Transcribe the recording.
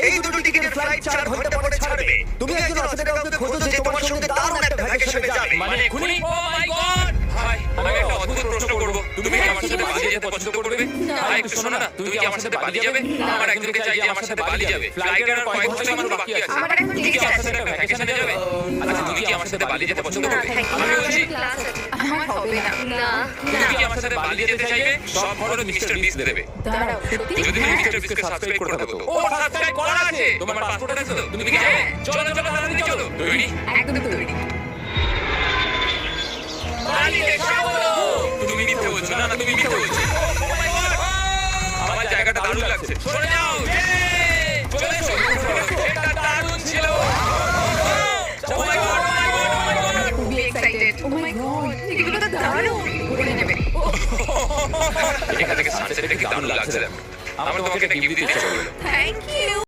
এই দুটো টিকিটের ফ্লাইট 4 ঘন্টা পরে ছাড়বে। তুমি একজন অচেনা কাউকে খোঁজো যে তোমার সঙ্গে দারুণ একটা ভ্যাকেশনে যাবে। মানে এক্ষুনি? ও মাই গড! ভাই, তোমাকে একটা অদ্ভুত প্রশ্ন করব। তুমি কি আমার সাথে বালি যেতে পছন্দ করবে? ভাই, একটু শোনো না। তুমি কি আমার সাথে বালি যাবে? আমার একজনকে চাই যে আমার সাথে বালি যাবে। ফ্লাইটের আর কয়েক ঘন্টা মাত্র বাকি আছে। আমার এখন তুমি কি টিকিট আমার আছে। সাথে ভ্যাকেশনে যাবে? আচ্ছা, তুমি কি আমার সাথে বালি যেতে পছন্দ করবে? আমি বলছি, ক্লাস আছে। আমার হবে না। না। তুমি কি আমার সাথে বালি যেতে চাইবে? সব খরচ মিস্টার বিস দেবে। দাঁড়াও, সত্যি? যদি তুমি মিস্টার বিসকে সাবস্ক্রাইব করে থাকো তো। ও, সাবস্ক্রাইব করা আছে। তোমার পাসপোর্ট আছে তো? তুমি কি যাবে? চলো চলো তাড়াতাড়ি চলো। তৈরি? একদম তৈরি। বালি এসো! তুমি মিথ্যে বলছো। না না, তুমি মিথ্যে বলছো। Oh my God! আমার জায়গাটা দারুণ লাগছে। সরে যাও। চলে এসো। এটা দারুণ ছিল। Oh my God, oh my God, oh my God! খুবই এক্সাইটেড। ও মাই গড, এগুলো তো দারুণ। ঘুরে নেবে। এখান থেকে সানসেটটা কি দারুণ লাগছে। আমার তোমাকে একটা গিফট দিতে ইচ্ছা করলো। Thank you.